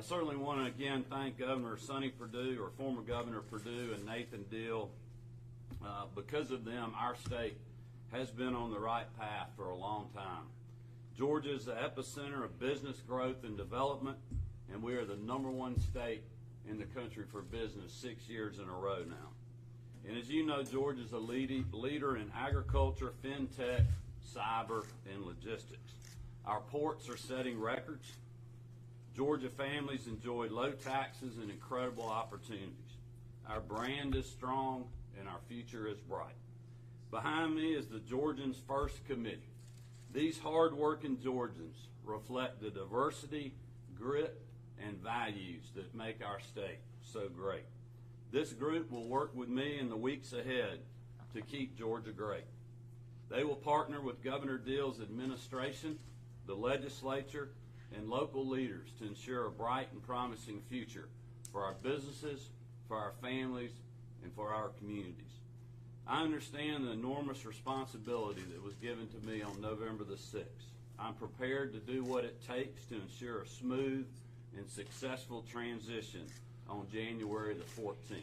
I certainly want to again thank Governor Sonny Perdue, or former Governor Perdue, and Nathan Deal. Because of them, our state has been on the right path for a long time. Georgia is the epicenter of business growth and development, and we are the #1 state in the country for business 6 years in a row now. And as you know, Georgia is a leader in agriculture, fintech, cyber, and logistics. Our ports are setting records. Georgia families enjoy low taxes and incredible opportunities. Our brand is strong and our future is bright. Behind me is the Georgians First Committee. These hard-working Georgians reflect the diversity, grit, and values that make our state so great. This group will work with me in the weeks ahead to keep Georgia great. They will partner with Governor Deal's administration, the legislature, and local leaders to ensure a bright and promising future for our businesses, for our families, and for our communities. I understand the enormous responsibility that was given to me on November the 6th. I'm prepared to do what it takes to ensure a smooth and successful transition on January the 14th.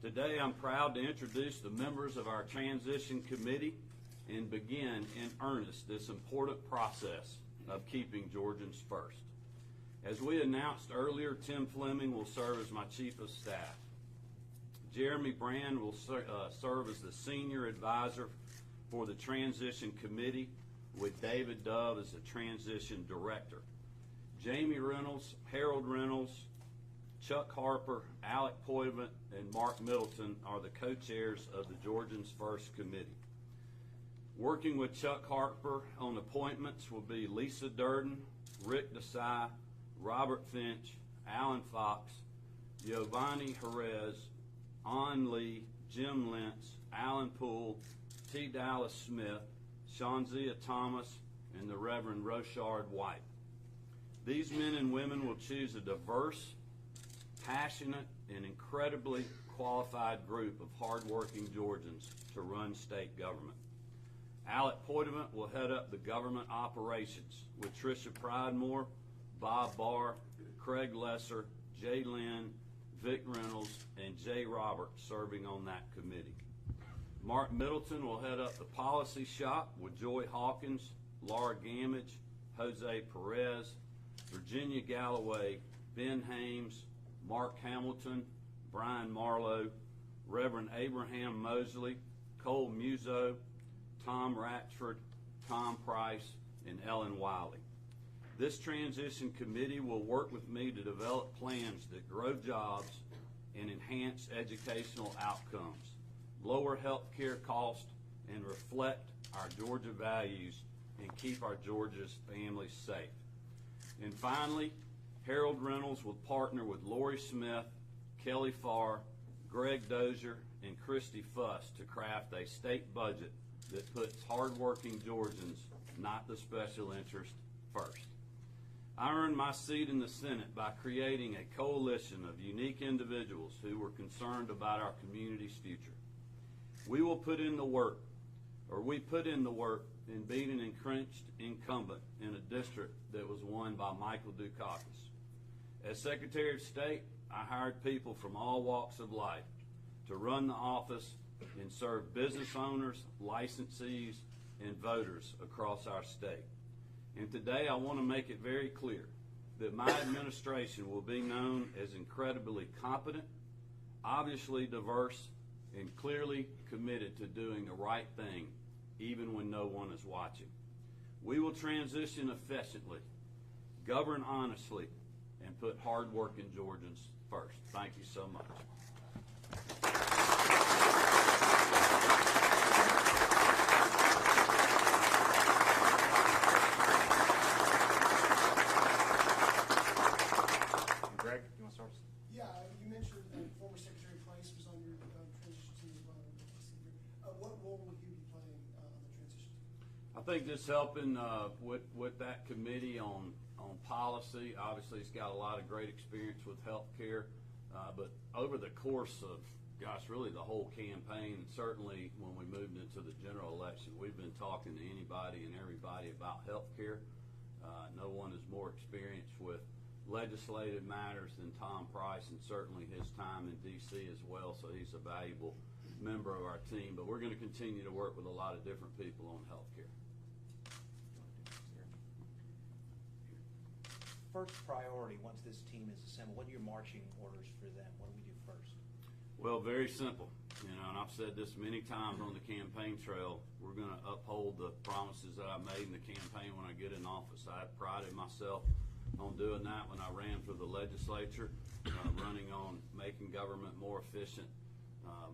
Today, I'm proud to introduce the members of our transition committee and begin in earnest this important process of keeping Georgians first. As we announced earlier, Tim Fleming will serve as my Chief of Staff. Jeremy Brand will serve as the Senior Advisor for the Transition Committee, with David Dove as the Transition Director. Jamie Reynolds, Harold Reynolds, Chuck Harper, Alec Poivant, and Mark Middleton are the co-chairs of the Georgians First Committee. Working with Chuck Harper on appointments will be Lisa Durden, Rick Desai, Robert Finch, Alan Fox, Giovanni Jerez, An Lee, Jim Lentz, Alan Poole, T. Dallas Smith, Shanzia Thomas, and the Reverend Rochard White. These men and women will choose a diverse, passionate, and incredibly qualified group of hardworking Georgians to run state government. Alec Poivant will head up the government operations, with Tricia Pridemore, Bob Barr, Craig Lesser, Jay Lynn, Vic Reynolds, and Jay Roberts serving on that committee. Mark Middleton will head up the policy shop with Joy Hawkins, Laura Gamage, Jose Perez, Virginia Galloway, Ben Hames, Mark Hamilton, Brian Marlowe, Reverend Abraham Mosley, Cole Muzo, Tom Ratchford, Tom Price, and Ellen Wiley. This transition committee will work with me to develop plans that grow jobs and enhance educational outcomes, lower health care costs, and reflect our Georgia values and keep our Georgia's families safe. And finally, Harold Reynolds will partner with Lori Smith, Kelly Farr, Greg Dozier, and Christy Fuss to craft a state budget that puts hardworking Georgians, not the special interest, first. I earned my seat in the Senate by creating a coalition of unique individuals who were concerned about our community's future. We put in the work in being an entrenched incumbent in a district that was won by Michael Dukakis. As Secretary of State, I hired people from all walks of life to run the office and serve business owners, licensees, and voters across our state. And today I want to make it very clear that my administration will be known as incredibly competent, obviously diverse, and clearly committed to doing the right thing even when no one is watching. We will transition efficiently, govern honestly, and put hard-working Georgians first. Thank you so much. Greg, you want to start? Yeah, you mentioned that former Secretary Price was on your transition team as well. What role will you be playing on the transition team? I think just helping with that committee on policy. Obviously, he's got a lot of great experience with healthcare, but over the course of, really the whole campaign, and certainly when we moved into the general election, we've been talking to anybody and everybody about healthcare. No one is more experienced with legislative matters than Tom Price, and certainly his time in D.C. as well, so he's a valuable member of our team. But we're going to continue to work with a lot of different people on health care. First priority, once this team is assembled, what are your marching orders for them? What do we do first? Well, very simple. You know, and I've said this many times on the campaign trail, we're going to uphold the promises that I made in the campaign when I get in office. I prided myself on doing that when I ran for the legislature, running on making government more efficient,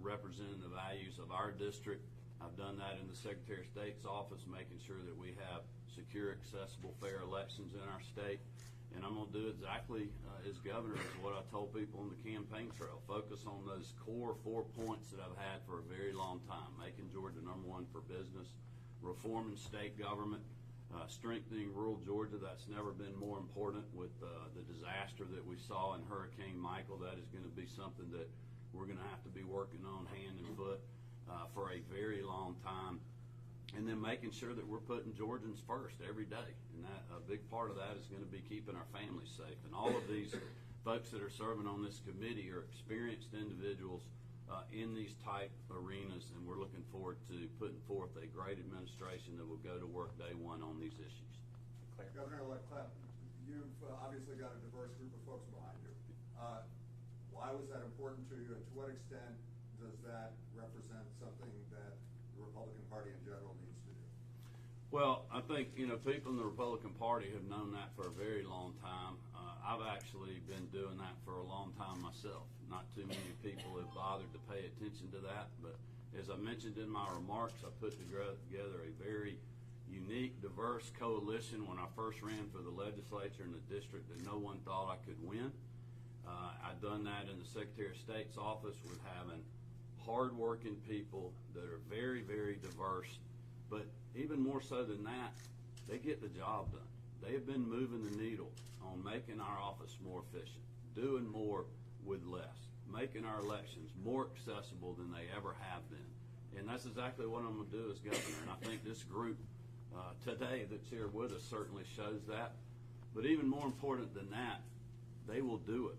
representing the values of our district. I've done that in the Secretary of State's office, making sure that we have secure, accessible, fair elections in our state. And I'm going to do exactly as governor as what I told people on the campaign trail. Focus on those core 4 points that I've had for a very long time. Making Georgia #1 for business, reforming state government, strengthening rural Georgia. That's never been more important with the disaster that we saw in Hurricane Michael. That is going to be something that we're going to have to be working on hand and foot for a very long time. And then making sure that we're putting Georgians first every day. And that a big part of that is going to be keeping our families safe. And all of these folks that are serving on this committee are experienced individuals in these type arenas, and we're looking forward to putting forth a great administration that will go to work day one on these issues. Governor-elect Clapp, you've obviously got a diverse group of folks behind you. Why was that important to you, and to what extent does that represent something that the Republican Party in general needs to do? Well, I think, you know, people in the Republican Party have known that for a very long time. I've actually been doing that for a long time myself. Not too many people have bothered to pay attention to that, but as I mentioned in my remarks, I put together a very unique, diverse coalition when I first ran for the legislature in the district that no one thought I could win. I've done that in the Secretary of State's office with having hard-working people that are very, very diverse, but even more so than that, they get the job done. They have been moving the needle on making our office more efficient, doing more with less, making our elections more accessible than they ever have been. And that's exactly what I'm going to do as governor. And I think this group today that's here with us certainly shows that. But even more important than that, they will do it.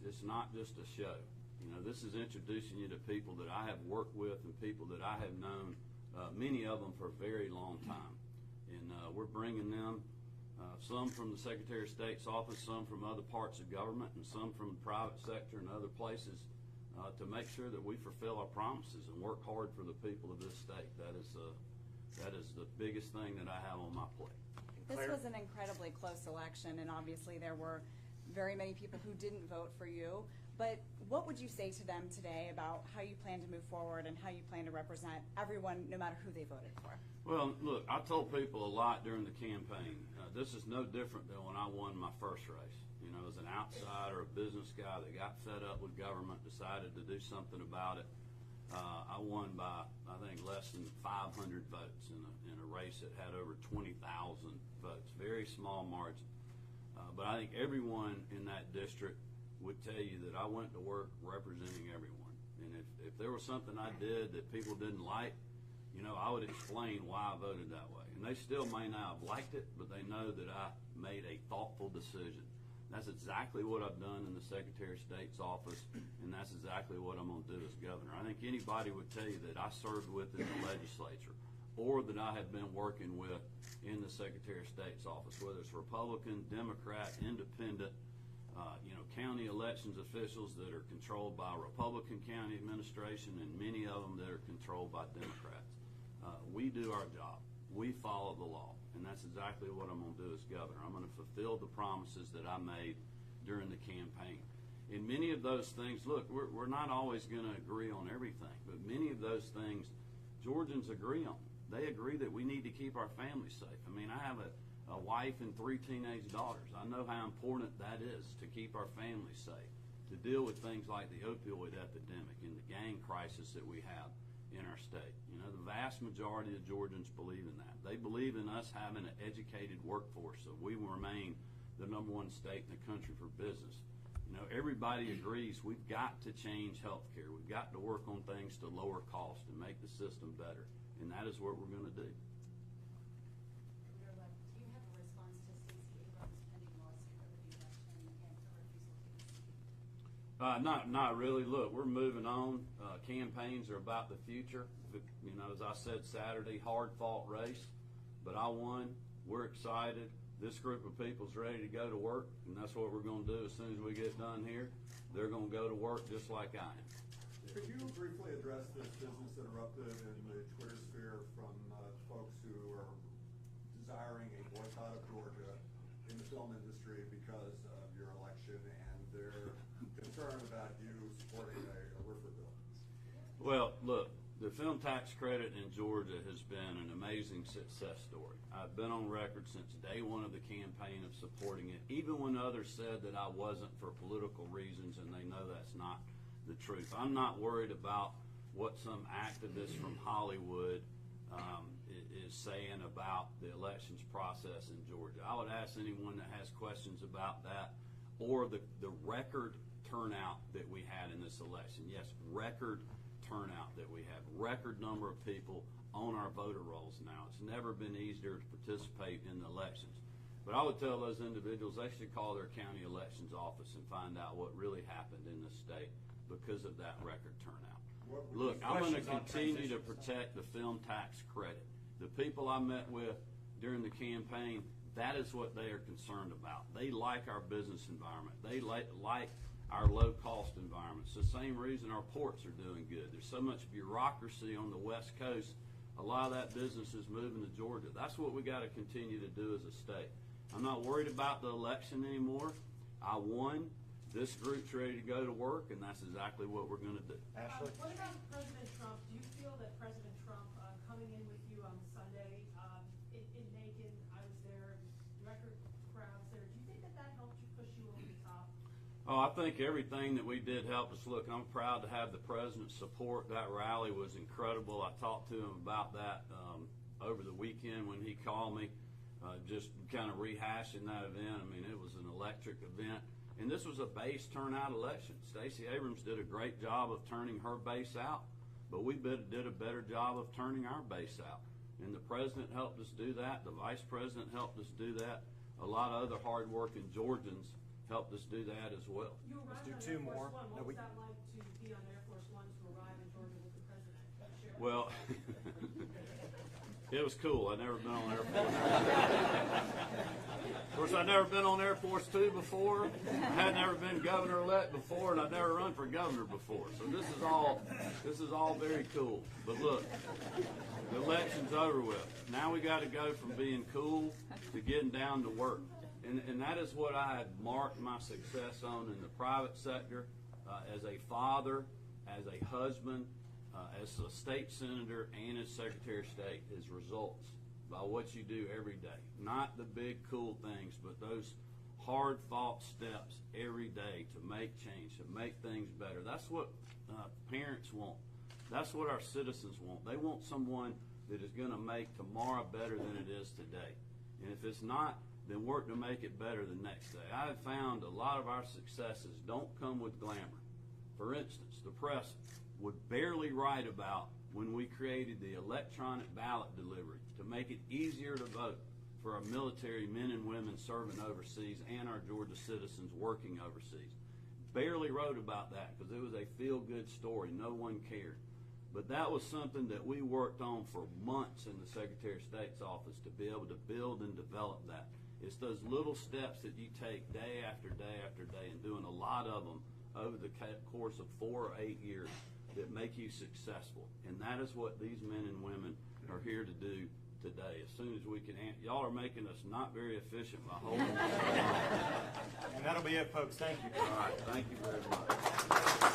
It's not just a show. You know, this is introducing you to people that I have worked with and people that I have known, many of them for a very long time. And we're bringing them, some from the Secretary of State's office, some from other parts of government, and some from the private sector and other places to make sure that we fulfill our promises and work hard for the people of this state. That is the biggest thing that I have on my plate. This was an incredibly close election, and obviously there were very many people who didn't vote for you. But what would you say to them today about how you plan to move forward and how you plan to represent everyone, no matter who they voted for? Well, look, I told people a lot during the campaign. This is no different than when I won my first race. You know, as an outsider, a business guy that got fed up with government, decided to do something about it. I won by, I think, less than 500 votes in a race that had over 20,000 votes. Very small margin. But I think everyone in that district would tell you that I went to work representing everyone. And if there was something I did that people didn't like, you know, I would explain why I voted that way. And they still may not have liked it, but they know that I made a thoughtful decision. That's exactly what I've done in the Secretary of State's office, and that's exactly what I'm going to do as governor. I think anybody would tell you that I served with in the legislature or that I have been working with in the Secretary of State's office, whether it's Republican, Democrat, Independent, county elections officials that are controlled by Republican county administration and many of them that are controlled by Democrats. We do our job. We follow the law, and that's exactly what I'm going to do as governor. I'm going to fulfill the promises that I made during the campaign. In many of those things, look, we're not always going to agree on everything, but many of those things Georgians agree on. They agree that we need to keep our families safe. I mean, I have a wife and 3 teenage daughters. I know how important that is to keep our families safe, to deal with things like the opioid epidemic and the gang crisis that we have in our state. You know, the vast majority of Georgians believe in that. They believe in us having an educated workforce, so we will remain the #1 state in the country for business. You know, everybody agrees we've got to change health care. We've got to work on things to lower cost and make the system better, and that is what we're going to do. Do you have a response to Stacey Abrams' pending lawsuit over the election Not really. Look, we're moving on. Campaigns are about the future. You know, as I said Saturday, hard-fought race, but I won. We're excited. This group of people's ready to go to work, and that's what we're going to do as soon as we get done here. They're going to go to work just like I am. Could you briefly address this business that erupted in the Twitter sphere from folks who are desiring a boycott of Georgia in the film industry because of your election and their concern about you supporting a RIFRA bill? Well, look, the film tax credit in Georgia has been an amazing success story. I've been on record since day one of the campaign of supporting it, even when others said that I wasn't for political reasons, and they know that's not the truth. I'm not worried about what some activist from Hollywood is saying about the elections process in Georgia. I would ask anyone that has questions about that or the record turnout that we had in this election. Yes, record turnout that we have, record number of people on our voter rolls now. It's never been easier to participate in the elections. But I would tell those individuals they should call their county elections office and find out what really happened in the state because of that record turnout. Look, I'm going to continue to protect the film tax credit. The people I met with during the campaign, that is what they are concerned about. They like our business environment. They like our low-cost environment. It's the same reason our ports are doing good. There's so much bureaucracy on the West Coast. A lot of that business is moving to Georgia. That's what we got to continue to do as a state. I'm not worried about the election anymore. I won. This group's ready to go to work, and that's exactly what we're going to do. Ashley? What about President Trump? Do you feel that President Trump coming in with you on Sunday in Macon, I was there, record crowds there, do you think that that helped you push you over the top? Oh, I think everything that we did helped us. Look, I'm proud to have the president's support. That rally was incredible. I talked to him about that over the weekend when he called me, just kind of rehashing that event. I mean, it was an electric event. And this was a base turnout election. Stacey Abrams did a great job of turning her base out, but we did a better job of turning our base out. And the president helped us do that. The vice president helped us do that. A lot of other hardworking Georgians helped us do that as well. You arrived Let's on do two Air Force more. One. No, What was that like to be on Air Force One to arrive in Georgia with the president? Share. Well, it was cool. I'd never been on Air Force. Of course, I'd never been on Air Force Two before. I had never been governor-elect before, and I'd never run for governor before. So this is all very cool. But look, the election's over with. Now we got to go from being cool to getting down to work. And that is what I had marked my success on in the private sector, as a father, as a husband, as a state senator, and as Secretary of State, is results by what you do every day. Not the big cool things, but those hard-fought steps every day to make change, to make things better. That's what parents want. That's what our citizens want. They want someone that is going to make tomorrow better than it is today. And if it's not, then work to make it better the next day. I have found a lot of our successes don't come with glamour. For instance, the press would barely write about when we created the electronic ballot delivery to make it easier to vote for our military men and women serving overseas and our Georgia citizens working overseas. Barely wrote about that because it was a feel-good story. No one cared. But that was something that we worked on for months in the Secretary of State's office to be able to build and develop that. It's those little steps that you take day after day after day, and doing a lot of them over the course of 4 or 8 years that make you successful. And that is what these men and women are here to do today. As soon as we can, y'all are making us not very efficient by holding. And that'll be it, folks. Thank you. All right, thank you very much.